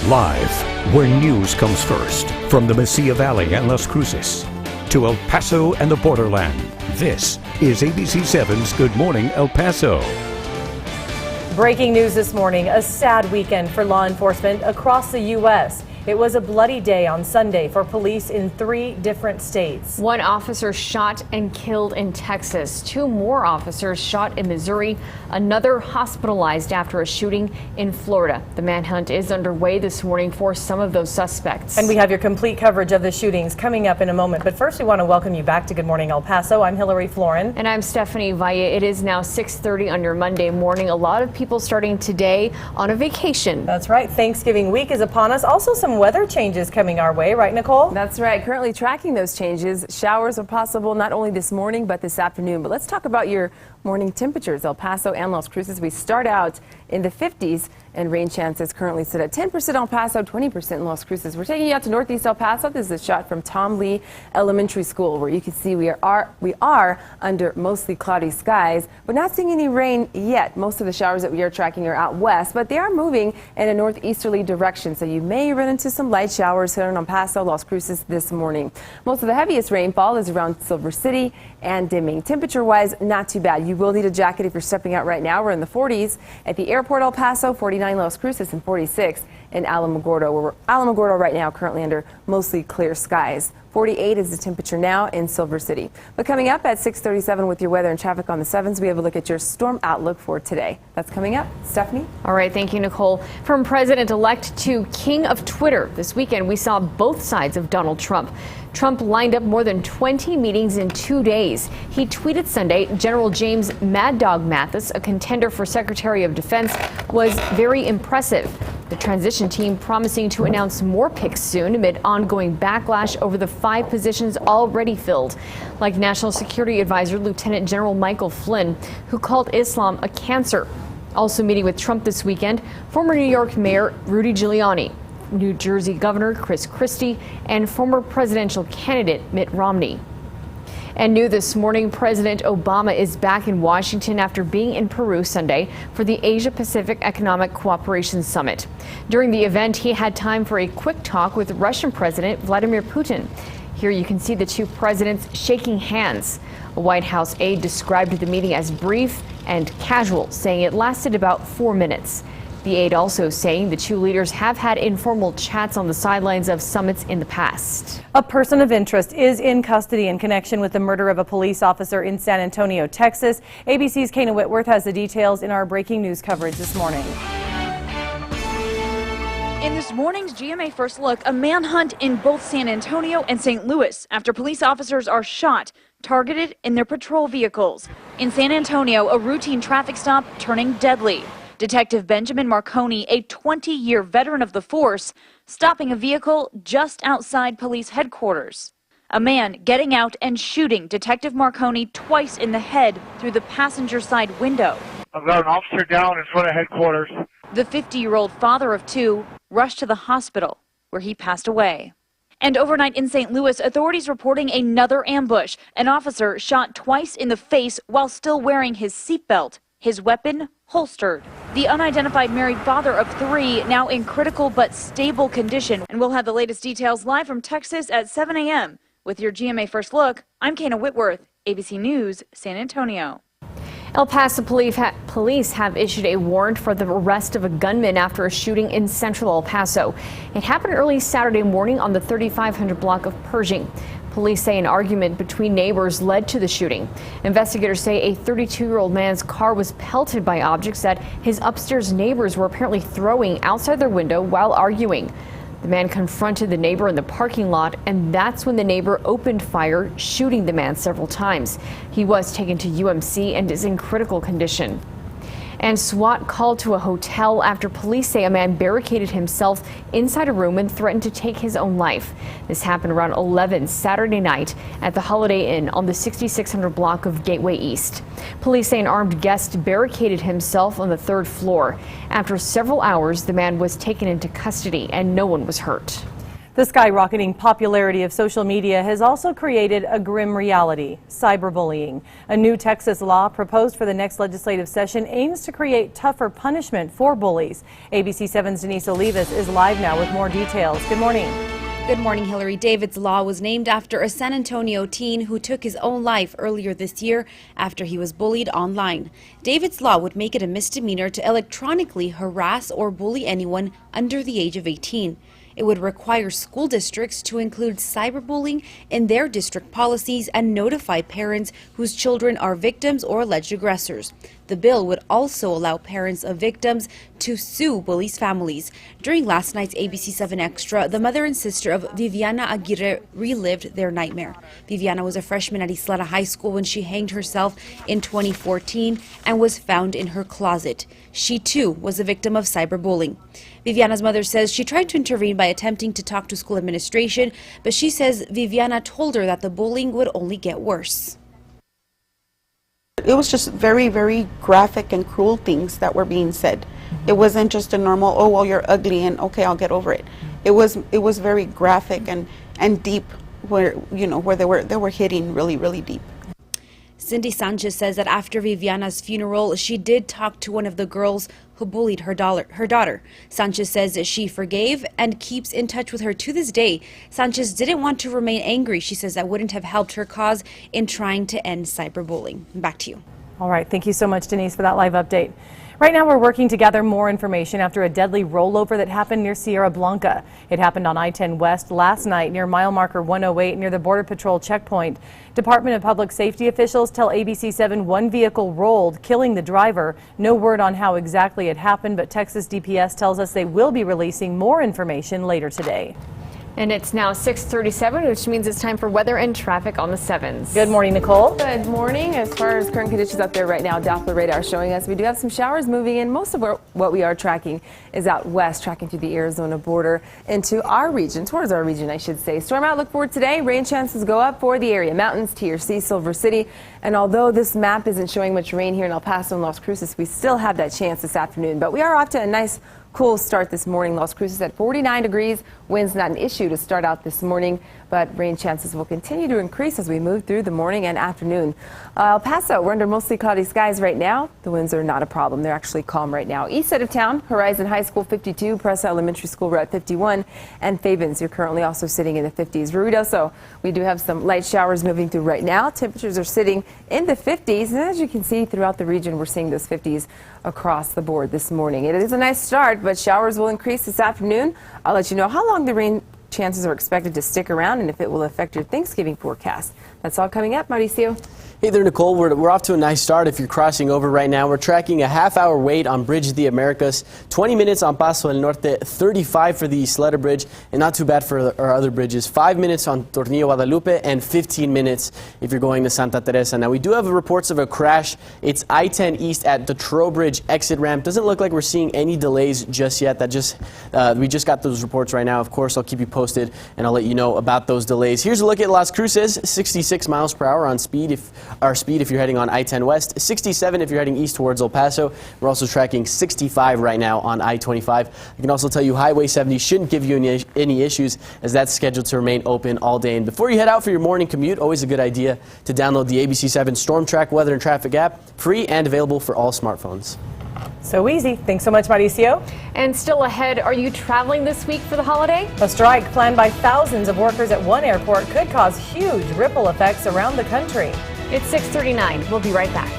Live, where news comes first, from the Mesilla Valley and Las Cruces to El Paso and the borderland. This is ABC7's Good Morning El Paso. Breaking news this morning, a sad weekend for law enforcement across the U.S. It was a bloody day on Sunday for police in 3 different states. One officer shot and killed in Texas. 2 more officers shot in Missouri. Another hospitalized after a shooting in Florida. The manhunt is underway this morning for some of those suspects. And we have your complete coverage of the shootings coming up in a moment. But first, we want to welcome you back to Good Morning El Paso. I'm Hillary Florin. And I'm Stephanie Valle. It is now 6:30 on your Monday morning. A lot of people starting today on a vacation. That's right. Thanksgiving week is upon us. Also, some weather changes coming our way, right, Nicole? That's right. Currently tracking those changes. Showers are possible not only this morning but this afternoon. But let's talk about your morning temperatures. El Paso and Las Cruces. We start out in the 50s and rain chances currently sit at 10% El Paso, 20% in Las Cruces. We're taking you out to Northeast El Paso. This is a shot from Tom Lee Elementary School where you can see we are under mostly cloudy skies, but not seeing any rain yet. Most of the showers that we are tracking are out west, but they are moving in a northeasterly direction. So you may run into some light showers here in El Paso, Las Cruces this morning. Most of the heaviest rainfall is around Silver City and Deming. Temperature-wise, not too bad. You will need a jacket if you're stepping out right now. We're in the 40s at the airport El Paso, 49 Las Cruces, and 46 in Alamogordo. We're Alamogordo right now, currently under mostly clear skies. 48 is the temperature now in Silver City. But coming up at 6:37 with your weather and traffic on the 7s, we have a look at your storm outlook for today. That's coming up. Stephanie? All right, thank you, Nicole. From president-elect to king of Twitter, this weekend we saw both sides of Donald Trump. Trump lined up more than 20 meetings in 2 days. He tweeted Sunday, General James Mad Dog Mathis, a contender for Secretary of Defense, was very impressive. The transition team promising to announce more picks soon amid ongoing backlash over the 5 positions already filled, like National Security Advisor Lieutenant General Michael Flynn, who called Islam a cancer. Also meeting with Trump this weekend, former New York Mayor Rudy Giuliani, New Jersey Governor Chris Christie, and former presidential candidate Mitt Romney. And new this morning, President Obama is back in Washington after being in Peru Sunday for the Asia-Pacific Economic Cooperation Summit. During the event, he had time for a quick talk with Russian President Vladimir Putin. Here you can see the 2 presidents shaking hands. A White House aide described the meeting as brief and casual, saying it lasted about 4 minutes. The aide also saying the 2 leaders have had informal chats on the sidelines of summits in the past. A person of interest is in custody in connection with the murder of a police officer in San Antonio, Texas. ABC's Kana Whitworth has the details in our breaking news coverage this morning. In this morning's GMA First Look, a manhunt in both San Antonio and St. Louis after police officers are shot, targeted in their patrol vehicles. In San Antonio, a routine traffic stop turning deadly. Detective Benjamin Marconi, a 20-year veteran of the force, stopping a vehicle just outside police headquarters. A man getting out and shooting Detective Marconi twice in the head through the passenger side window. I've got an officer down in front of headquarters. The 50-year-old father of 2 rushed to the hospital, where he passed away. And overnight in St. Louis, authorities reporting another ambush. An officer shot twice in the face while still wearing his seatbelt, his weapon holstered. The unidentified married father of 3 now in critical but stable condition. And we'll have the latest details live from Texas at 7 a.m. With your GMA First Look, I'm Kana Whitworth, ABC News, San Antonio. El Paso police have issued a warrant for the arrest of a gunman after a shooting in central El Paso. It happened early Saturday morning on the 3500 block of Pershing. Police say an argument between neighbors led to the shooting. Investigators say a 32-year-old man's car was pelted by objects that his upstairs neighbors were apparently throwing outside their window while arguing. The man confronted the neighbor in the parking lot, and that's when the neighbor opened fire, shooting the man several times. He was taken to UMC and is in critical condition. And SWAT called to a hotel after police say a man barricaded himself inside a room and threatened to take his own life. This happened around 11 Saturday night at the Holiday Inn on the 6600 block of Gateway East. Police say an armed guest barricaded himself on the 3rd floor. After several hours, the man was taken into custody and no one was hurt. The skyrocketing popularity of social media has also created a grim reality: cyberbullying. A new Texas law proposed for the next legislative session aims to create tougher punishment for bullies. ABC 7's Denise Olivas is live now with more details. Good morning. Good morning, Hillary. David's Law was named after a San Antonio teen who took his own life earlier this year after he was bullied online. David's Law would make it a misdemeanor to electronically harass or bully anyone under the age of 18. It would require school districts to include cyberbullying in their district policies and notify parents whose children are victims or alleged aggressors. The bill would also allow parents of victims to sue bullies' families. During last night's ABC 7 Extra, the mother and sister of Viviana Aguirre relived their nightmare. Viviana was a freshman at Isleta High School when she hanged herself in 2014 and was found in her closet. She too was a victim of cyberbullying. Viviana's mother says she tried to intervene by attempting to talk to school administration, but she says Viviana told her that the bullying would only get worse. It was just very, very graphic and cruel things that were being said. It wasn't just a normal, oh, well, you're ugly and okay, I'll get over it. It was very graphic and deep, where, you know, where they were hitting really, really deep. Cindy Sanchez says that after Viviana's funeral, she did talk to one of the girls who bullied her daughter. Sanchez says that she forgave and keeps in touch with her to this day. Sanchez didn't want to remain angry. She says that wouldn't have helped her cause in trying to end cyberbullying. Back to you. All right. Thank you so much, Denise, for that live update. Right now, we're working to gather more information after a deadly rollover that happened near Sierra Blanca. It happened on I-10 West last night near mile marker 108 near the Border Patrol checkpoint. Department of Public Safety officials tell ABC 7 one vehicle rolled, killing the driver. No word on how exactly it happened, but Texas DPS tells us they will be releasing more information later today. And it's now 6:37, which means it's time for weather and traffic on the 7s. Good morning, Nicole. Good morning. As far as current conditions out there right now, Doppler radar showing us we do have some showers moving in. Most of what we are tracking is out west, tracking through the Arizona border into our region, towards our region, I should say. Storm outlook for today, rain chances go up for the area mountains, TRC, Silver City. And although this map isn't showing much rain here in El Paso and Las Cruces, we still have that chance this afternoon. But we are off to a nice cool start this morning. Las Cruces at 49 degrees. Wind's not an issue to start out this morning, but rain chances will continue to increase as we move through the morning and afternoon. El Paso, we're under mostly cloudy skies right now. The winds are not a problem. They're actually calm right now. East side of town, Horizon High School 52, Presa Elementary School we're at 51, and Fabens, you're currently also sitting in the 50s. Ruidoso, we do have some light showers moving through right now. Temperatures are sitting in the 50s, and as you can see throughout the region, we're seeing those 50s across the board this morning. It is a nice start, but showers will increase this afternoon. I'll let you know how long the rain chances are expected to stick around and if it will affect your Thanksgiving forecast. That's all coming up. Mauricio. Hey there, Nicole. We're off to a nice start. If you're crossing over right now, we're tracking a half-hour wait on Bridge of the Americas, 20 minutes on Paso del Norte, 35 for the Isleta Bridge, and not too bad for our other bridges. 5 minutes on Tornillo Guadalupe and 15 minutes if you're going to Santa Teresa. Now, we do have reports of a crash. It's I-10 East at the Trowbridge exit ramp. Doesn't look like we're seeing any delays just yet. We just got those reports right now. Of course, I'll keep you posted, and I'll let you know about those delays. Here's a look at Las Cruces, 66 miles per hour on speed if you're heading on I-10 West, 67 if you're heading east towards El Paso. We're also tracking 65 right now on I-25. I can also tell you Highway 70 shouldn't give you any issues, as that's scheduled to remain open all day. And before you head out for your morning commute, always a good idea to download the ABC 7 Storm Track Weather and Traffic app, free and available for all smartphones. So easy. Thanks so much, Mauricio. And still ahead, are you traveling this week for the holiday? A strike planned by thousands of workers at one airport could cause huge ripple effects around the country. It's 6:39. We'll be right back.